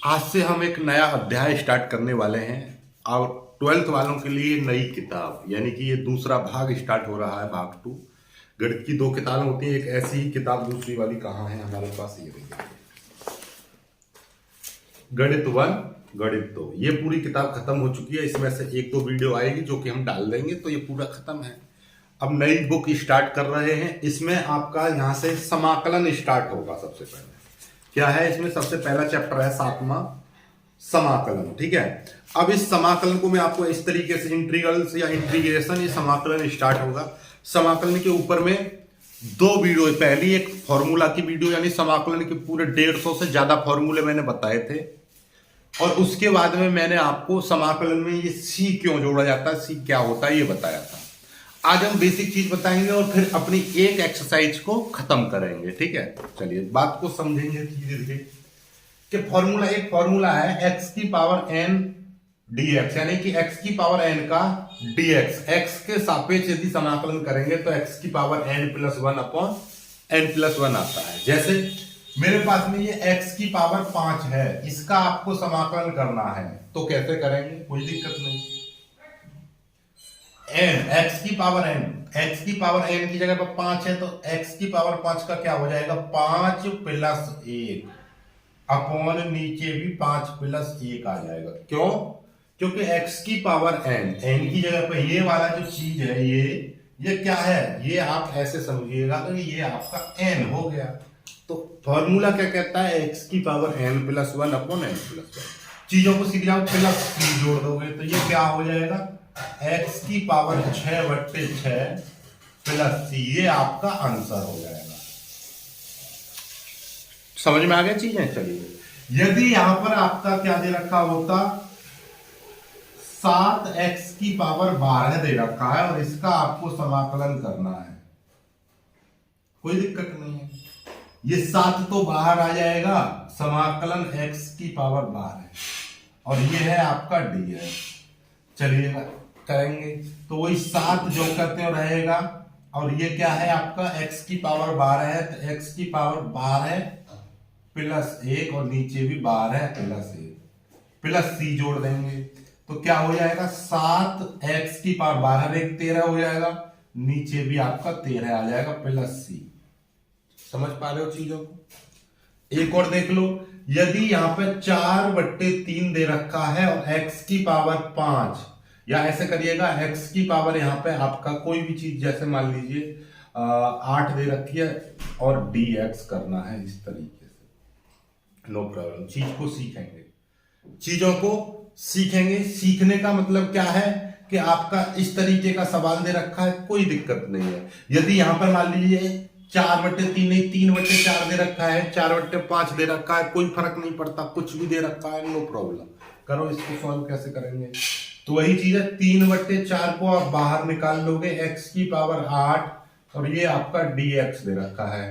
आज से हम एक नया अध्याय स्टार्ट करने वाले हैं और 12th वालों के लिए नई किताब, यानी कि ये दूसरा भाग स्टार्ट हो रहा है, भाग 2। गणित की 2 किताबें होती हैं, एक ऐसी ही किताब दूसरी वाली कहाँ है हमारे पास, ये देखिए, गणित 1 गणित 2। ये पूरी किताब खत्म हो चुकी है। इसमें से 1-2 वीडियो आएगी जो कि हम डाल देंगे, तो ये पूरा खत्म है। अब नई बुक स्टार्ट कर रहे हैं। इसमें आपका यहाँ से समाकलन स्टार्ट होगा। सबसे पहले क्या है, इसमें सबसे पहला चैप्टर है 7वां, समाकलन। ठीक है, अब इस समाकलन को मैं आपको इस तरीके से इंटीग्रल्स या इंटीग्रेशन, ये समाकलन स्टार्ट होगा। समाकलन के ऊपर में 2 वीडियो, पहली एक फॉर्मूला की वीडियो, यानी समाकलन के पूरे 150 से ज्यादा फॉर्मूले मैंने बताए थे, और उसके बाद में मैंने आपको समाकलन में ये सी क्यों जोड़ा जाता है, सी क्या होता है, ये बताया था। आज हम बेसिक चीज बताएंगे और फिर अपनी एक एक्सरसाइज को खत्म करेंगे। ठीक है, चलिए बात को समझेंगे धीरे धीरे। कि फॉर्मूला, एक फॉर्मूला है x की पावर n dx, यानी कि x की पावर n का dx, x के सापेक्ष यदि समाकलन करेंगे तो x की पावर n+1 अपॉन n+1 आता है। जैसे मेरे पास में ये x की पावर 5 है, इसका आपको समाकलन करना है, तो कैसे करेंगे, कोई दिक्कत नहीं। x की पावर n की जगह पर 5 है, तो x की पावर 5 का क्या हो जाएगा, 5 + 1 अपॉन नीचे भी 5 + 1 आ जाएगा। क्यों? क्योंकि x की पावर n की जगह पर ये वाला जो चीज है, ये क्या है, ये आप ऐसे समझिएगा, तो ये आपका n हो गया। तो फॉर्मूला क्या कहता है, x की पावर n+1 अपॉन n+1। चीजों को सीख जाओ, प्लस c जोड़ दोगे तो ये क्या हो जाएगा, x की पावर 6/6 + c, ये आपका आंसर हो जाएगा। समझ में आ गया चीजें। चलिए, यदि यहां पर आपका क्या दे रखा होता, 7x की पावर 12 दे रखा है और इसका आपको समाकलन करना है, कोई दिक्कत नहीं है। ये 7 तो बाहर आ जाएगा, समाकलन x की पावर 12 और ये है आपका dx। चलिए करेंगे, तो वही 7 जो करते हैं रहेगा, और ये क्या है आपका x की पावर 12 है, तो x की पावर 12 + 1 और नीचे भी 12 + 1 + c जोड़ देंगे, तो क्या हो जाएगा, 7x की पावर 12 एक 13 हो जाएगा, नीचे भी आपका 13 आ जाएगा + c। समझ पा रहे हो चीजों को। एक और देख लो, यदि यहाँ पे 4/3 दे रखा है और x की पावर 5, या ऐसे करिएगा, x की पावर यहाँ पे आपका कोई भी चीज, जैसे मान लीजिए 8 दे रखी है और dx करना है, इस तरीके से, नो प्रॉब्लम। चीज को सीखेंगे, चीजों को सीखेंगे। सीखने का मतलब क्या है कि आपका इस तरीके का सवाल दे रखा है, कोई दिक्कत नहीं है। यदि यहां पर मान लीजिए 4/3 नहीं, 3/4 दे रखा है, 4/5 दे रखा है, कोई फर्क नहीं पड़ता, कुछ भी दे रखा है, नो प्रॉब्लम। करो, इसको सॉल्व कैसे करेंगे, तो वही चीज है, 3/4 को आप बाहर निकाल लोगे, x की पावर 8 और ये आपका dx दे रखा है,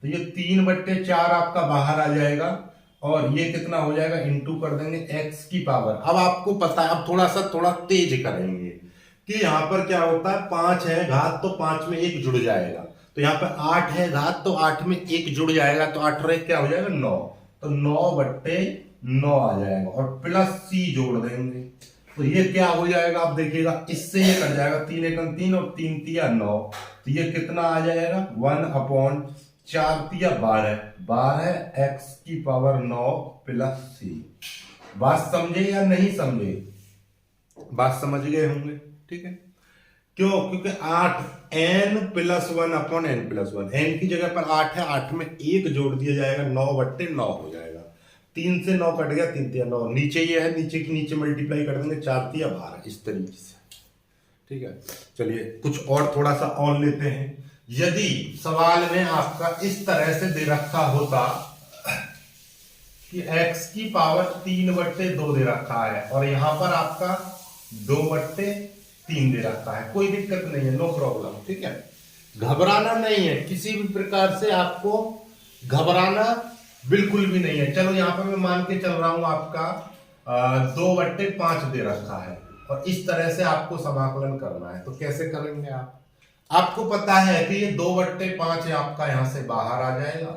तो ये 3/4 आपका बाहर आ जाएगा, और ये कितना हो जाएगा, इंटू कर देंगे x की पावर। अब आपको पता है, अब थोड़ा तेज करेंगे कि यहाँ पर क्या होता है, 5 है घात, तो 5 में 1 जुड़ जाएगा, तो यहाँ पर 8 है घात, तो 8 में 1 जुड़ जाएगा, तो 8 और 1 क्या हो जाएगा, 9, तो 9/9 आ जाएगा, और + c जोड़ देंगे, तो ये क्या हो जाएगा, आप देखिएगा, इससे ये कट जाएगा, 3 × 3 और 3 × 3 = 9, तो ये कितना आ जाएगा, 1/4 × 12 x की पावर 9 + c। बात समझे या नहीं समझे, बात समझ गए होंगे। ठीक है, क्यों, क्योंकि 8 n+1 अपॉन n+1, n की जगह पर 8 है, 8 में 1 जोड़ दिया जाएगा, 9/9 हो जाएगा, 3 से 9 कट गया, 3 × 3 = 9, नीचे ये है, नीचे की नीचे मल्टीप्लाई कर देंगे, 4 × 3 = 12, इस तरीके से। ठीक है, चलिए कुछ और थोड़ा सा और लेते हैं। यदि सवाल में आपका इस तरह से दे रखा होता कि x की पावर 3/2 दे रखा है और यहां पर आपका 2/3 दे रखा है, कोई दिक्कत नहीं है, नो प्रॉब्लम। ठीक है, घबराना नहीं है, किसी भी प्रकार से आपको घबराना बिल्कुल भी नहीं है। चलो यहाँ पर मैं मान के चल रहा हूं आपका 2/5 दे रखा है, और इस तरह से आपको समाकलन करना है, तो कैसे करेंगे आप, आपको पता है कि ये 2/5 आपका यहां से बाहर आ जाएगा,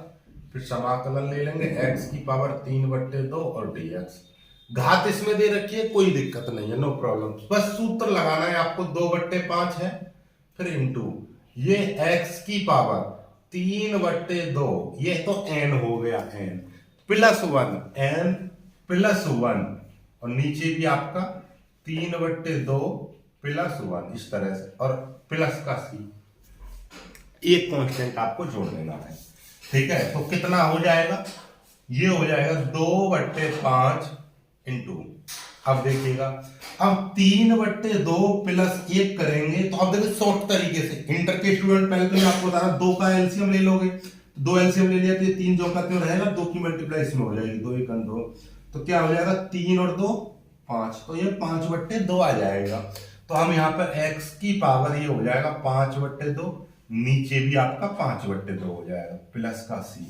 फिर समाकलन ले लेंगे x की पावर 3/2 और dx। घात इसमें दे रखी है, कोई दिक्कत नहीं है, नो प्रॉब्लम। बस सूत्र लगाना है आपको, 2/5 है, फिर इंटू ये x की पावर 3/2, ये तो n हो गया, n +1, n +1, और नीचे भी आपका 3/2 +1, इस तरह से, और प्लस का c, एक कांस्टेंट आपको जोड़ देना है। ठीक है, तो कितना हो जाएगा, ये हो जाएगा 2/5 इंटू, अब देखिएगा, अब 3/2 + 1 करेंगे तो अब देखिए शॉर्ट तरीके से, इंटर के स्टूडेंट पहले तो मैं आपको बता रहा, 2 का एलसीएम ले लोगे, 2 एलसीएम ले लिया तो ये 3 जो का क्यों रहेगा, 2 की मल्टीप्लाई इसमें हो जाएगी, 2 1 2, तो क्या हो जाएगा, 3 और 2 5, तो ये 5/2 आ जाएगा। तो हम यहाँ पर x की पावर ये हो जाएगा 5/2, नीचे भी आपका 5/2 हो जाएगा, प्लस का c।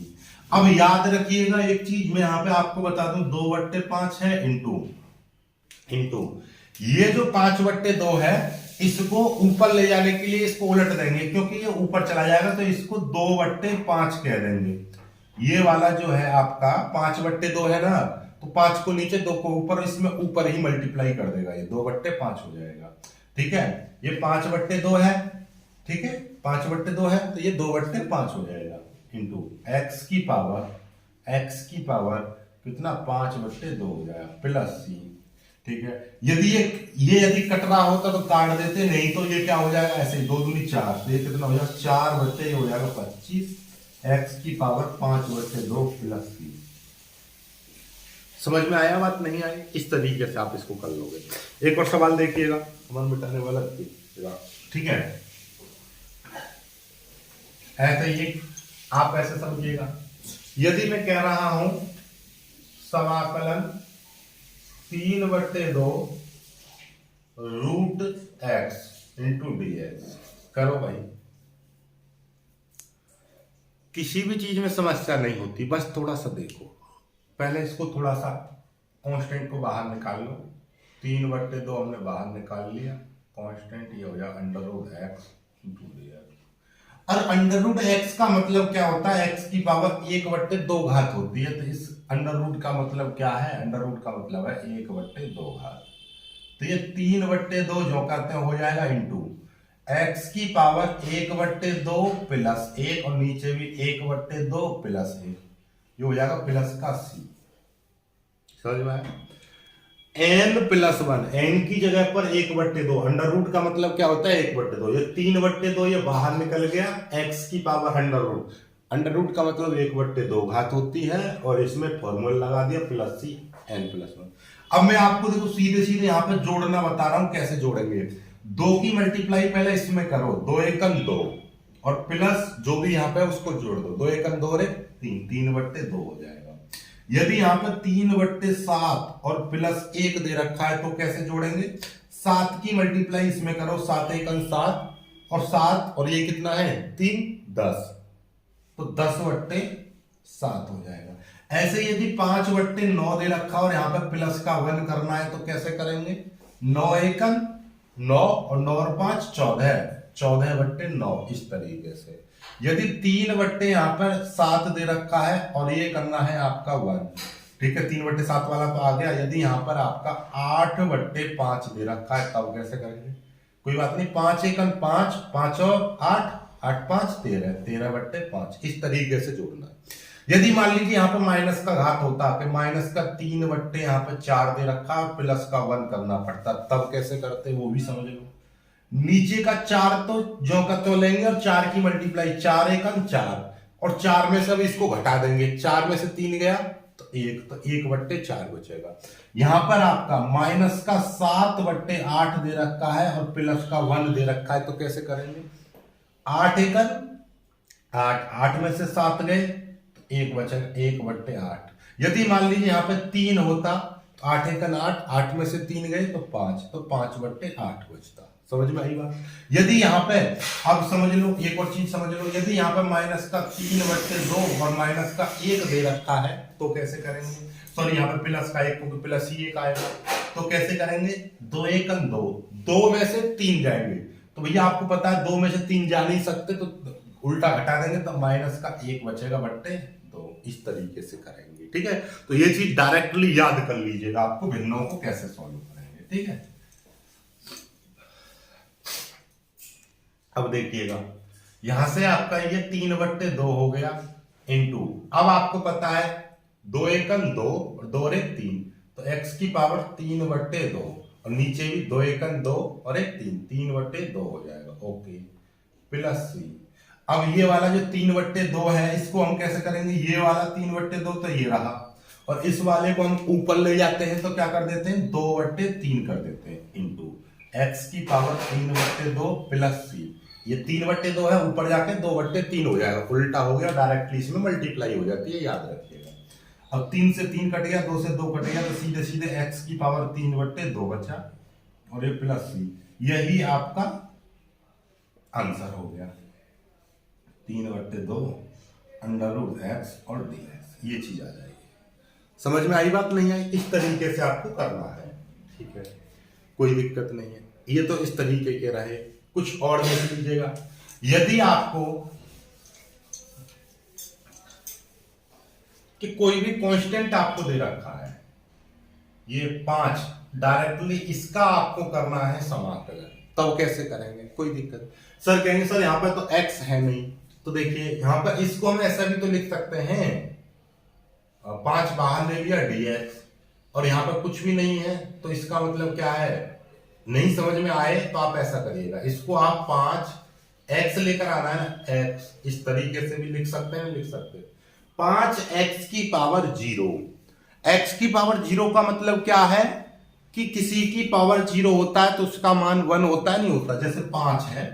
अब याद रखिएगा एक चीज, मैं यहाँ पे आपको बता दूं, 2/5 है इंटू ये जो 5/2 है, इसको ऊपर ले जाने के लिए इसको उलट देंगे, क्योंकि ये ऊपर चला जाएगा, तो इसको 2/5 कह देंगे। ये वाला जो है आपका 5/2 है ना, तो 5 को नीचे, 2 को ऊपर, इसमें ऊपर ही मल्टीप्लाई कर देगा, ये 2/5 हो जाएगा। ठीक है, ये 5/2 है, ठीक है, 5/2 है, तो ये 2/5 हो जाएगा इंटू x की पावर कितना, 5/2 हो जाएगा, प्लस c। ठीक है, यदि यदि कट रहा होता तो काट देते, नहीं तो ये क्या हो जाएगा, ऐसे 2 दूनी 4, तो ये कितना हो जाएगा, 4/, हो जाएगा 25, x की पावर 5/2 प्लस c। समझ में आया बात, नहीं आई, इस तरीके से आप इसको कर लोगे। एक और सवाल देखिएगा, मन मिटाने वाला, ठीक है, ऐसे ही आप ऐसे समझिएगा, यदि मैं कह रहा हूं समाकलन 3/2 √x इंटू dx, करो भाई। किसी भी चीज में समस्या नहीं होती, बस थोड़ा सा देखो, पहले इसको थोड़ा सा कांस्टेंट को बाहर निकाल लो, 3/2 हमने बाहर निकाल लिया, कांस्टेंट ये हो जाएगा √x इंटू dx। और √x का मतलब क्या होता है, x की पावर 1/2 घात होती है, तो इस अंडर का मतलब क्या है, अंडर का मतलब है 1/2 घात, तो ये 3/2 जो कहते हैं हो जाएगा इंटू x की पावर 1/2 प्लस 1, और नीचे भी 1/2 प्लस 1, ये हो जाएगा प्लस का c। समझ में आया, n+1, n की जगह पर 1/2, अंडर का मतलब क्या होता है 1/2, ये 3/2 ये बाहर निकल गया, x की पावर अंडर का मतलब 1/2 घात होती है, और इसमें फॉर्मूला लगा दिया प्लस c n+1। अब मैं आपको देखो सीधे सीधे यहाँ पे जोड़ना बता रहा हूं, कैसे जोड़ेंगे, 2 की मल्टीप्लाई पहले इसमें करो, 2 1 2, और प्लस जो भी यहाँ पे उसको जोड़ दो, 2 1 2 3, 3/2 हो जाएगा। यदि यहाँ पर 3/7 और प्लस 1 दे रखा है, तो कैसे जोड़ेंगे, 7 की मल्टीप्लाई इसमें करो, 7 1 7, और 7 और ये कितना है 3 10, तो 10/7 हो जाएगा। ऐसे यदि 5/9 दे रखा और यहाँ पर प्लस का 1 करना है, तो कैसे करेंगे, 9 1 9, और 9 और 5 14, 14/9, इस तरीके से। यदि 3/, यहाँ पर 7 दे रखा है और ये करना है आपका 1, ठीक है, 3/7 वाला तो आ गया। यदि यहाँ पर आपका 8/5 दे रखा है, तब कैसे करेंगे, कोई बात नहीं, 5 1 5, 5 और 8, 8 5 13, 13/5, इस तरीके से जोड़ना है। यदि मान लीजिए यहाँ पर माइनस का घात होता है, माइनस का 3/, यहाँ पे 4 दे रखा और प्लस का 1 करना पड़ता, तब कैसे करते वो भी समझ लो। नीचे का 4 तो जो का तो लेंगे, और 4 की मल्टीप्लाई, 4 1 4, और 4 में से अब इसको घटा देंगे, 4 में से 3 गया तो 1, तो 1/4 बचेगा। यहां पर आपका माइनस का 7/8 दे रखा है और प्लस का 1 दे रखा है, तो कैसे करेंगे, 8 1 8, 8 में से 7 गए तो 1 बचेगा, 1/8। यदि मान लीजिए यहाँ पे 3 होता, 8 1 8, 8 में से 3 गए तो 5, तो 5/8 बचता। समझ में आई बात। यदि यहाँ पे अब समझ लो, एक और चीज समझ लो, यदि यहाँ पे माइनस का 3/2 और माइनस का 1 दे रखा है, तो कैसे करेंगे, सॉरी यहाँ पे प्लस का 1, क्योंकि प्लस ही 1 आएगा, तो कैसे करेंगे, 2 1 2, 2 में से 3 जाएंगे, तो भैया आपको पता है 2 में से 3 जा नहीं सकते, तो उल्टा घटा देंगे, तो माइनस का 1 बचेगा बट्टे 2, इस तरीके से करेंगे। ठीक है, तो ये चीज डायरेक्टली याद कर लीजिएगा, आपको भिन्नों को कैसे सॉल्व करेंगे। ठीक है, अब देखिएगा यहां से आपका ये 3/2 हो गया इनटू, अब आपको पता है 2 एकम 2 और 2 रे 3, तो x की पावर 3/2 और नीचे भी 2 एकम 2 और 1 3, 3/2 हो जाएगा। ओके, प्लस सी। अब ये वाला जो 3/2 है इसको हम कैसे करेंगे, ये वाला 3/2 तो ये रहा, और इस वाले को हम ऊपर ले जाते हैं तो क्या कर देते हैं 2/3 कर देते हैं इनटू x की पावर 3/2 प्लस सी। ये 3/2 है, ऊपर जाके 2/3 हो जाएगा, उल्टा हो गया, डायरेक्टली इसमें मल्टीप्लाई हो जाती है, याद रखिएगा। अब 3 से 3 कट गया, 2 से 2 कट गया, तो सीधे सीधे x की पावर 3/2 बचा और ये प्लस सी। यही आपका आंसर हो गया 3/2 √x और dx, ये चीज आ जाएगी। समझ में आई बात, नहीं आई? इस तरीके से आपको करना है। ठीक है, कोई दिक्कत नहीं है। ये तो इस तरीके के रहे, कुछ और देख लीजिएगा। यदि आपको कि कोई भी कांस्टेंट आपको दे रखा है, ये 5, डायरेक्टली इसका आपको करना है समाकलन, तब कैसे करेंगे? कोई दिक्कत? सर कहेंगे सर यहां पर तो x है नहीं, तो देखिए यहां पर इसको हम ऐसा भी तो लिख सकते हैं, 5 बाहर ले लिया dx, और यहां पर कुछ भी नहीं है, तो इसका मतलब क्या है? नहीं समझ में आए तो आप ऐसा करिएगा, इसको आप 5x लेकर आना है ना, x इस तरीके से भी लिख सकते हैं, लिख सकते हैं 5x की पावर 0। x की पावर 0 का मतलब क्या है कि किसी की पावर 0 होता है तो उसका मान 1 होता है, नहीं होता। जैसे 5 है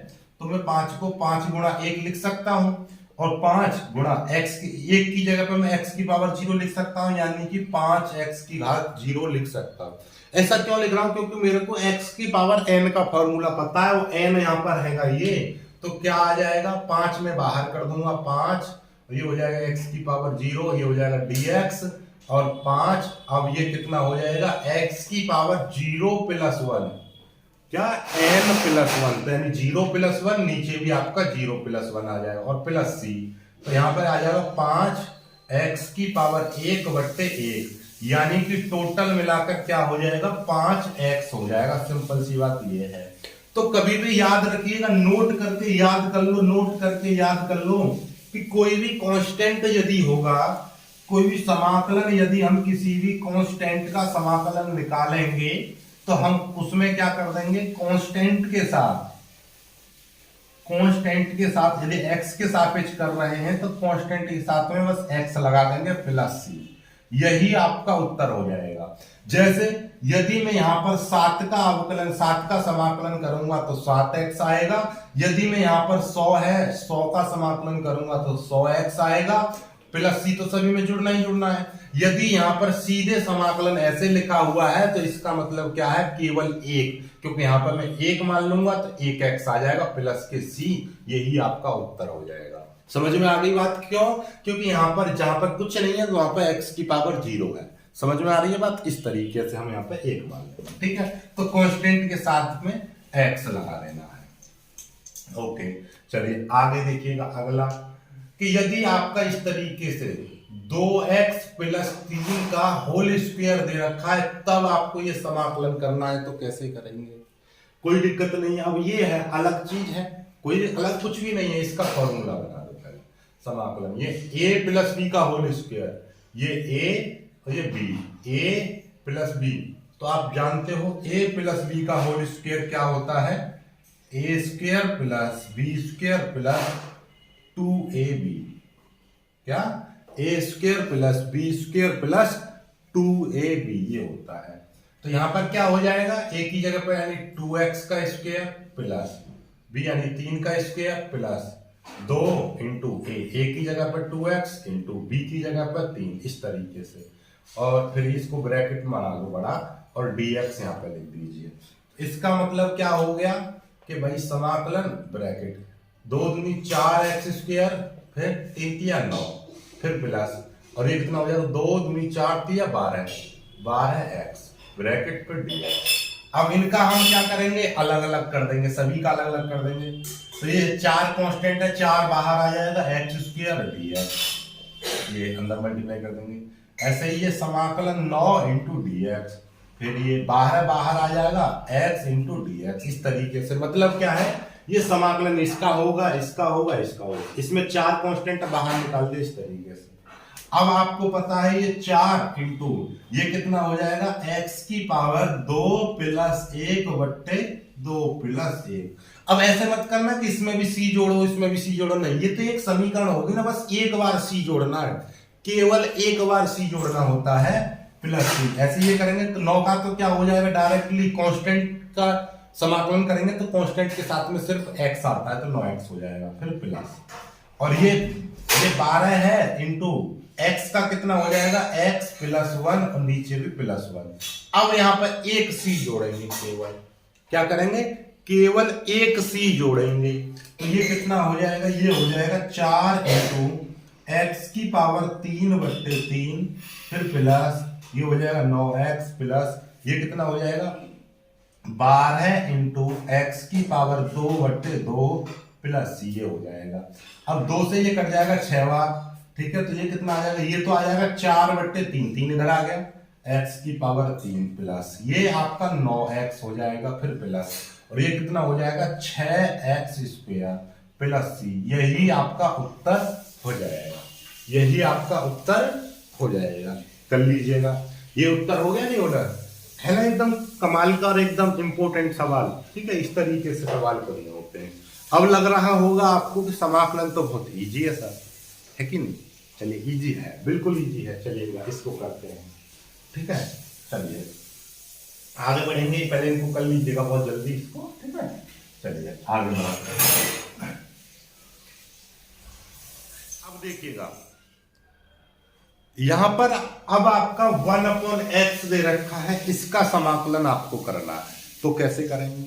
तो मैं 5 को 5 गुणा 1 लिख सकता हूं, और 5 गुणा x की 1 की जगह पर मैं x की पावर 0 लिख सकता हूं, यानी कि 5x की घात 0 लिख सकता हूं। ऐसा क्यों लिख रहा हूं? क्योंकि मेरे को x की पावर n का फॉर्मूला पता है, वो n यहां पर हैगा ये, तो क्या आ जाएगा 5 में बाहर कर दूंगा 5, ये हो जाएगा x की पावर 0, ये हो जाएगा dx, और 5, अब ये कितना हो जाएगा x की पावर 0 + 1, क्या n + 1, तो यानी 0 + 1, नीचे भी आपका 0 + 1 आ जाएगा, और प्लस c, तो यहां पर आ जाएगा 5x की पावर 1/1, यानी कि टोटल मिलाकर क्या हो जाएगा 5x हो जाएगा। सिंपल सी बात ये है। तो कभी भी याद रखिएगा, नोट करके याद कर लो, नोट करके याद कर लो कि कोई भी कांस्टेंट यदि होगा, कोई भी समाकलन, यदि हम किसी भी कांस्टेंट का समाकलन निकालेंगे तो हम उसमें क्या कर देंगे, कांस्टेंट के साथ यदि x के सापेक्ष कर रहे हैं तो कांस्टेंट के साथ में बस x लगा देंगे प्लस c, यही आपका उत्तर हो जाएगा। जैसे यदि मैं यहां पर 7 का समाकलन करूंगा तो 7x आएगा, यदि मैं यहां पर 100 है 100 का समाकलन करूंगा तो 100x आएगा, प्लस सी तो सभी में जुड़ना ही जुड़ना है। यदि यहां पर सीधे समाकलन ऐसे लिखा हुआ है तो इसका मतलब क्या है, केवल 1, क्योंकि यहां पर मैं 1 मान लूंगा तो 1x आ जाएगा प्लस के c, यही आपका उत्तर हो जाएगा। समझ में आ गई बात? क्यों? क्योंकि यहां पर जहां पर कुछ नहीं है तो वहां पर x की पावर 0 है। समझ में आ रही है बात? इस तरीके से हम यहाँ पे 1 मान लेते हैं। ठीक है, तो कांस्टेंट के साथ में x लगा लेना है। ओके, चलिए आगे देखिएगा अगला, कि यदि आपका इस तरीके से 2x + 3 का होल स्क्वायर दे रखा है, तब आपको ये समाकलन करना है, तो कैसे करेंगे? कोई दिक्कत नहीं है। अब ये है अलग चीज है, कोई अलग कुछ भी नहीं है, इसका फॉर्मूला बना दो पहले समाकलन। ये a + b का होल स्क्वायर, ये a और ये b, a + b, तो आप जानते हो a + b का होल स्क्वायर क्या होता है, a² + b² + 2ab, क्या a² + b² + 2ab ये होता है। तो यहां पर क्या हो जाएगा, a की जगह पर यानी 2x का स्क्वायर प्लस b यानी 3 का स्क्वायर प्लस 2 × a की जगह पर 2x × b की जगह पर 3, इस तरीके से, और फिर इसको ब्रैकेट में बना लो बड़ा, और dx यहाँ पे लिख दीजिए। इसका मतलब क्या हो गया कि भाई समाकलन ब्रैकेट 2 दूनी 4x², फिर 3 तिया 9, फिर प्लस, और ये कितना हो जाएगा 2 दूनी 4 तिया 12x ब्रैकेट पर dx। अब इनका हम क्या करेंगे, अलग अलग कर देंगे, सभी का अलग अलग कर देंगे। तो ये 4 कांस्टेंट है, 4 बाहर आ जाएगा, x² dx, ये अंदर मल्टीप्लाई कर देंगे। ऐसे ही ये समाकलन 9 इंटू डी एक्स, फिर ये बाहर बाहर आ जाएगा x इंटू डी एक्स। इस तरीके से मतलब क्या है, ये समाकलन इसका होगा, इसका होगा, इसका होगा, इसमें 4 कांस्टेंट बाहर निकाल दे इस तरीके से। अब आपको पता है ये 4 इंटू ये कितना हो जाएगा, x की पावर 2 प्लस 1 बट्टे 2 प्लस 1। अब ऐसे मत करना कि इसमें भी c जोड़ो इसमें भी c जोड़ो, नहीं, ये तो एक समीकरण होगी ना, बस एक बार c जोड़ना है, केवल एक बार c जोड़ना होता है प्लस c। ऐसे ये करेंगे तो 9 का तो क्या हो जाएगा, डायरेक्टली कांस्टेंट का समाकलन करेंगे तो कांस्टेंट के साथ में सिर्फ x आता है तो 9x हो जाएगा, फिर प्लस, और ये 12 है इंटू x का कितना हो जाएगा, x प्लस 1 और नीचे भी प्लस 1। अब यहाँ पर एक c जोड़ेंगे, केवल क्या करेंगे, केवल एक c जोड़ेंगे, तो ये कितना हो जाएगा, ये हो जाएगा 4 इंटू x की पावर 3 बट्टे 3, फिर प्लस ये हो जाएगा 9x प्लस ये कितना हो जाएगा 12 इंटू एक्स की पावर 2 बट्टे 2 प्लस ये हो जाएगा। अब 2 से ये कट जाएगा 6 बार, ठीक है, तो ये कितना आ जाएगा, ये तो आ जाएगा 4 बट्टे 3, 3 इधर आ गया, x की पावर 3 प्लस ये आपका 9x हो जाएगा, फिर प्लस, और ये कितना हो जाएगा 6x स्क्वायर प्लस c। यही आपका उत्तर हो जाएगा, यही आपका उत्तर हो जाएगा। कर लीजिएगा, ये उत्तर हो गया, नहीं हो रहा है ना, एकदम कमाल का और एकदम इंपॉर्टेंट सवाल, ठीक है, इस तरीके से सवाल करने होते हैं। अब लग रहा होगा आपको कि समाकलन तो बहुत इजी है सर, है कि नहीं, चलिए इजी है, बिल्कुल इजी है, चलिएगा इसको करते हैं, ठीक है, चलिए आगे बढ़ेंगे, पहले इनको कर लीजिएगा बहुत जल्दी इसको, ठीक है, चलिए आगे बढ़ते हैं। अब देखिएगा यहां पर अब आपका 1/x दे रखा है, इसका समाकलन आपको करना है, तो कैसे करेंगे,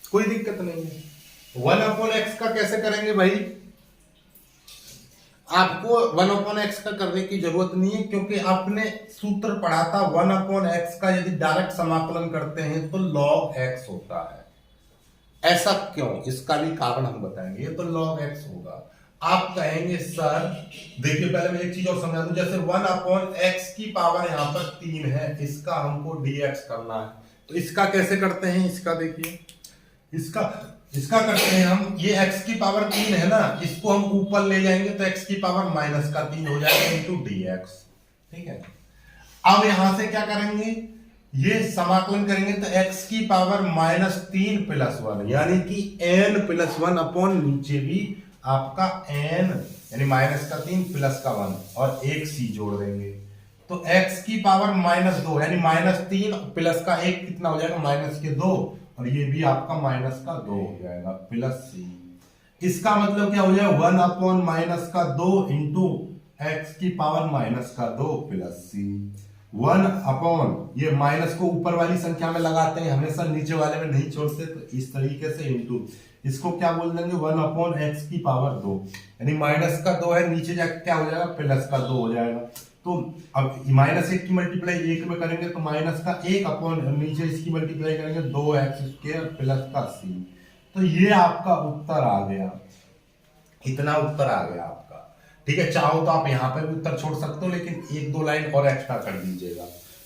कोई दिक्कत नहीं है। 1/x का कैसे करेंगे भाई, आपको 1/x का करने की जरूरत नहीं है, क्योंकि आपने सूत्र पढ़ा था 1/x का यदि डायरेक्ट समाकलन करते हैं तो log x होता है। ऐसा क्यों, इसका भी कारण हम बताएंगे, ये तो log x होगा। आप कहेंगे सर देखिए पहले मैं एक चीज और समझा दूं, जैसे 1/x की पावर यहाँ पर 3 है, इसका हमको dx करना है, तो इसका कैसे करते हैं, इसका देखिए, इसका करते हैं हम, ये x की पावर 3 है ना, इसको हम ऊपर ले जाएंगे तो x की पावर -3 हो जाएगा इंटू dx, ठीक है। अब यहां से क्या करेंगे, ये समाकलन करेंगे तो x की पावर -3 प्लस 1 यानी कि n प्लस 1 अपॉन नीचे भी आपका n यानी -3 प्लस का 1 और एक c जोड़ देंगे, तो x की पावर -2 यानी -3 प्लस का 1 कितना हो जाएगा -2, और ये भी आपका -2 हो जाएगा प्लस c। इसका मतलब क्या हो जाएगा 1/-2 इंटू एक्स की पावर -2 प्लस c। 1/ ये माइनस को ऊपर वाली संख्या में लगाते हैं, हमेशा नीचे वाले में नहीं छोड़ते, तो इस तरीके से इंटू इसको क्या बोल देंगे 1/x की पावर 2 यानी -2 है, नीचे जाके क्या हो जाएगा +2 हो जाएगा। तो अब -1 की मल्टीप्लाई 1 में करेंगे तो -1 अपॉन नीचे इसकी मल्टीप्लाई करेंगे 2x² प्लस का c। तो ये आपका उत्तर आ गया, इतना उत्तर आ गया आपका, ठीक है। चाहो तो आप यहाँ पे भी उत्तर छोड़ सकते हो, लेकिन 1-2 लाइन और एक्स्ट्रा कर दीजिएगा,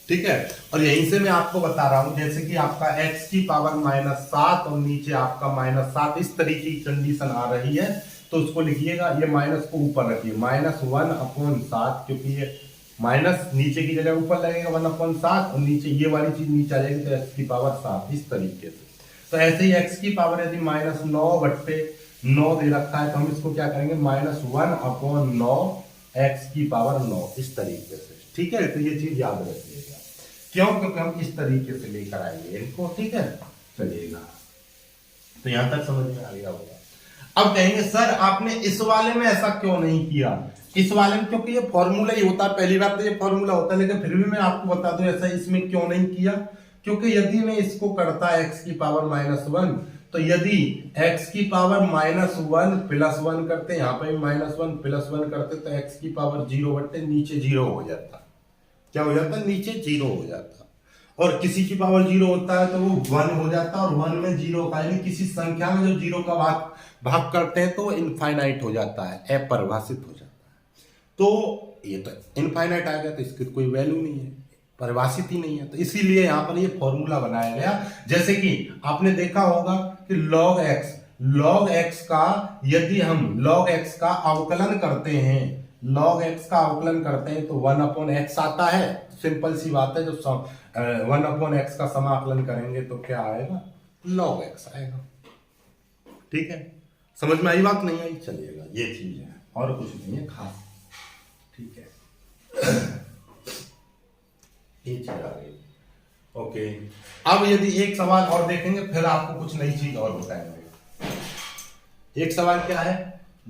ठीक है। और यहीं से मैं आपको बता रहा हूं, जैसे कि आपका x की पावर -7 और नीचे आपका -7 इस तरीके की कंडीशन आ रही है, तो उसको लिखिएगा, ये माइनस को ऊपर रखिए, -1/7, क्योंकि ये माइनस नीचे की जगह ऊपर लगेगा 1/7 और नीचे ये वाली चीज नीचे आ जाएगी तो x की पावर 7 इस तरीके से। तो ऐसे ही x की पावर यदि -9/9 दे रखा है तो हम इसको क्या करेंगे -1/9 x की पावर 9 इस तरीके से, ठीक है। तो ये चीज याद रखिएगा, क्यों, क्योंकि हम इस तरीके से लेकर आएंगे इनको, ठीक है। चलिएगा, तो यहां तक समझ में आ गया होगा। अब कहेंगे सर आपने इस वाले में ऐसा क्यों नहीं किया, इस वाले में, क्योंकि ये फॉर्मूला ही होता है, पहली बात तो ये फॉर्मूला होता है, लेकिन फिर भी मैं आपको बता दूं ऐसा इसमें क्यों नहीं किया, क्योंकि यदि मैं इसको करता x की पावर -1, तो यदि x की पावर -1 प्लस 1 करते, यहाँ पे -1 प्लस 1 करते तो x की पावर 0 बट्टे नीचे 0 हो जाता, क्या हो जाता, नीचे 0 हो जाता। और किसी की पावर 0 होता है तो वो 1 हो जाता, और 1 में 0 का यानी किसी संख्या में जो 0 का भाग करते हैं तो वो इनफाइनाइट हो जाता है, अपरिभाषित हो जाता है। तो ये तो इनफाइनाइट आ गया, तो इसकी कोई वैल्यू नहीं है, परिभाषित ही नहीं है। तो इसीलिए यहाँ पर ये फॉर्मूला बनाया गया। जैसे कि आपने देखा होगा कि log x का यदि हम log x का अवकलन करते हैं, log x का अवकलन करते हैं तो 1/x आता है। सिंपल सी बात है, जो 1/x का समाकलन करेंगे तो क्या आएगा, log x आएगा। ठीक है, समझ में आई बात, नहीं आई, चलिएगा, ये चीज है और कुछ नहीं है खास। ठीक है, ये चीज आ गई। ओके, अब यदि एक सवाल और देखेंगे फिर आपको कुछ नई चीज और बताएंगे। एक सवाल क्या है,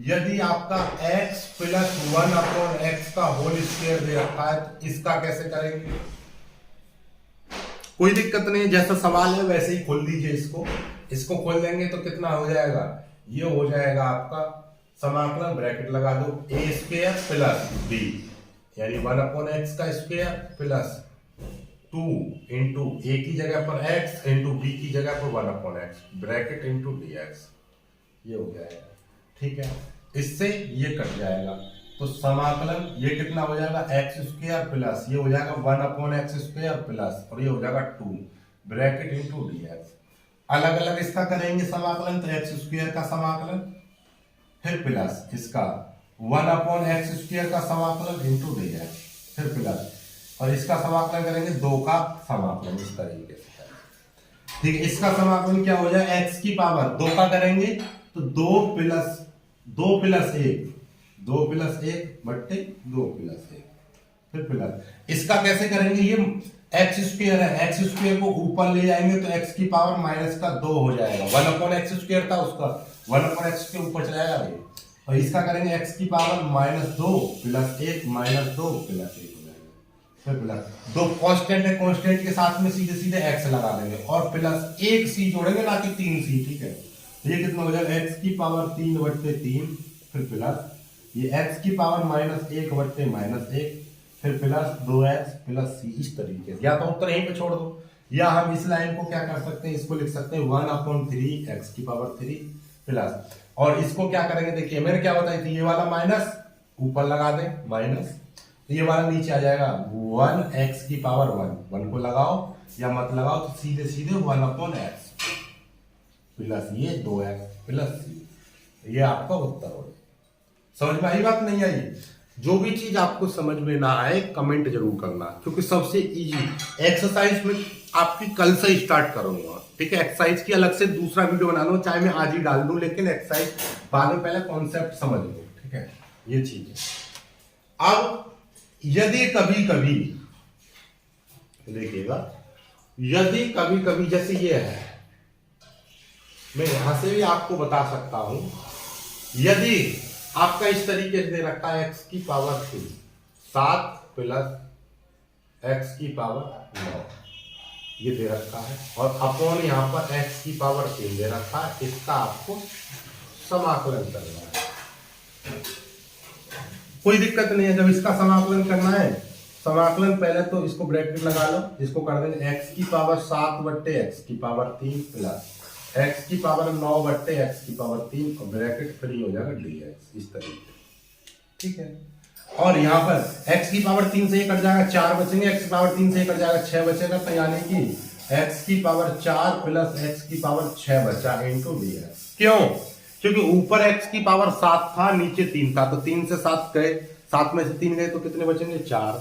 यदि आपका x प्लस 1/x का होल स्क्वायर दे रखा है तो इसका कैसे करेंगे। कोई दिक्कत नहीं, जैसा सवाल है वैसे ही खोल दीजिए इसको खोल देंगे तो कितना हो जाएगा, ये हो जाएगा आपका समाकलन, ब्रैकेट लगा दो, a स्क्वायर प्लस b, यानी 1/x का स्क्वायर प्लस 2 इंटू a की जगह पर x इंटू b की जगह पर 1/x, ब्रैकेट इंटू dx, ये हो जाएगा। ठीक है, इससे ये कट जाएगा तो समाकलन ये कितना हो जाएगा, x स्क्वायर प्लस ये हो जाएगा 1/x स्क्वायर प्लस और ये हो जाएगा 2 ब्रैकेट इंटू dx। अलग अलग इसका करेंगे समाकलन तो x स्क्वायर का समाकलन, फिर प्लस इसका 1/x स्क्वायर का समाकलन इंटू dx, फिर प्लस और इसका समाकलन करेंगे 2 का समाकलन, इस तरीके से। ठीक है, इसका समाकलन क्या हो जाए, x की पावर 2 का करेंगे तो 2 प्लस 1 बट्टे 2 प्लस 1, फिर प्लस इसका कैसे करेंगे, ये x स्क्वायर है, x स्क्वायर को ऊपर ले जाएंगे तो x की पावर माइनस का 2 हो जाएगा, 1/x स्क्वायर था उसका 1/x के ऊपर चला जाएगा ये, और इसका करेंगे x की पावर -2 प्लस 1 -2 प्लस 1 हो जाएगा, फिर प्लस 2 कांस्टेंट है, कांस्टेंट के साथ में सीधे सीधे x लगा देंगे और प्लस 1 c जोड़ेंगे ना कि 3 c। ठीक है, ये कितना हो जाएगा, x की पावर 3/3, फिर प्लस ये x की पावर -1/-1, फिर प्लस 2x प्लस c, इस तरीके से। या तो उत्तर यहीं पे छोड़ दो, या हम इस लाइन को क्या कर सकते हैं, इसको लिख सकते हैं 1/3 x की पावर 3 प्लस, और इसको क्या करेंगे, देखिए मैंने क्या बताई थी, ये वाला माइनस ऊपर लगा दें माइनस, तो ये वाला नीचे आ जाएगा 1x की पावर 1 को लगाओ या मत लगाओ तो सीधे सीधे 1/x प्लस ये 2x प्लस c, ये आपका उत्तर हो। समझ में आई बात, नहीं आई, जो भी चीज आपको समझ में ना आए कमेंट जरूर करना, क्योंकि सबसे इजी एक्सरसाइज में आपकी कल से स्टार्ट करूंगा। ठीक है, एक्सरसाइज की अलग से दूसरा वीडियो बना लो, चाहे मैं आज ही डाल दूं, लेकिन एक्सरसाइज बाद में पहले कॉन्सेप्ट समझ लो। ठीक है, ये चीज है। अब यदि कभी कभी देखिएगा, यदि कभी कभी जैसे ये है, मैं यहां से भी आपको बता सकता हूं, यदि आपका इस तरीके से दे रखा है x की पावर 3 7 प्लस x की पावर 9, ये दे रखा है, और अपॉन यहां पर x की पावर 3 दे रखा है, इसका आपको समाकलन करना है। कोई दिक्कत नहीं है, जब इसका समाकलन करना है, समाकलन पहले तो इसको ब्रैकेट लगा लो, इसको कर देंगे x की पावर 7/x की पावर 3 प्लस x की पावर 9/x की पावर 3 और ब्रैकेट फ्री हो जाएगा dx, इस तरीके। ठीक है, और यहाँ पर x की पावर 3 से ये कट जाएगा, 4 बचेंगे, x की पावर 3 से ये कट जाएगा, 6 बचेगा, तो यानी कि x की पावर 4 प्लस x की पावर 6 बचा इंटू dx। क्यों, क्योंकि ऊपर x की पावर 7 था, नीचे 3 था, तो 3 से 7 गए, 7 में से 3 गए तो कितने बचेंगे, 4,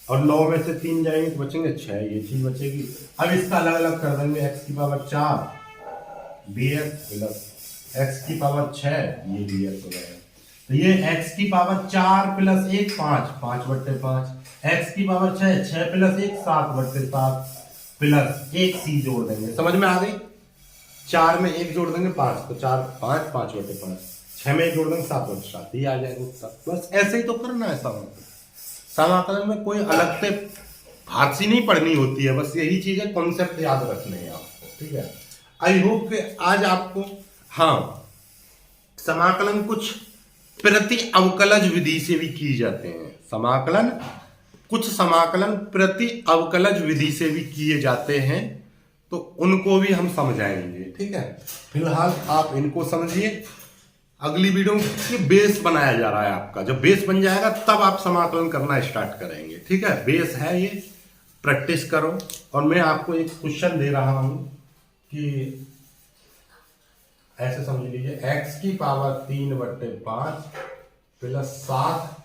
और 9 में से 3 जाएंगे तो बचेंगे 6, ये चीज बचेगी। अब इसका अलग अलग कर देंगे, x की पावर 4 dx प्लस x की पावर 6, ये dx हो जाएगा, तो ये x की पावर 4 प्लस 1 5, 5/5, x की पावर 6 प्लस 1 7/7 प्लस 1 c जोड़ देंगे, समझ में आ गई, 4 में 1 जोड़ देंगे 5, तो 4 5 5/5, 6 में 1 जोड़ देंगे 7/7, ये आ जाएगा उत्तर। बस ऐसे ही तो करना है समाकलन में, कोई अलग से फारसी नहीं पढ़नी होती है, बस यही चीज है, कॉन्सेप्ट याद रखने हैं आपको। ठीक है, आई होप कि आज आपको, हाँ, समाकलन कुछ प्रति अवकलज विधि से भी की जाते हैं, कुछ समाकलन प्रति अवकलज विधि से भी किए जाते हैं, तो उनको भी हम समझाएंगे। ठीक है, फिलहाल आप इनको समझिए, अगली वीडियो में ये बेस बनाया जा रहा है आपका। जब बेस बन जाएगा तब आप समाकलन करना स्टार्ट करेंगे। ठीक है, बेस है ये, प्रैक्टिस करो। और मैं आपको एक क्वेश्चन दे रहा हूं कि ऐसे समझ लीजिए, x की पावर 3/5 प्लस 7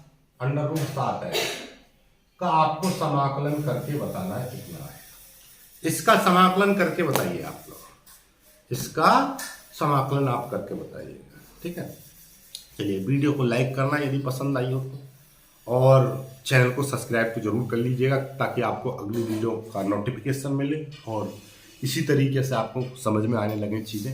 √7 है का आपको समाकलन करके बताना है कितना है। इसका समाकलन करके बताइए आप लोग, इसका समाकलन आप करके बताइएगा। ठीक है, चलिए वीडियो को लाइक करना यदि पसंद आई हो तो, और चैनल को सब्सक्राइब तो जरूर कर लीजिएगा ताकि आपको अगली वीडियो का नोटिफिकेशन मिले और इसी तरीके से आपको समझ में आने लगे चीज़ें।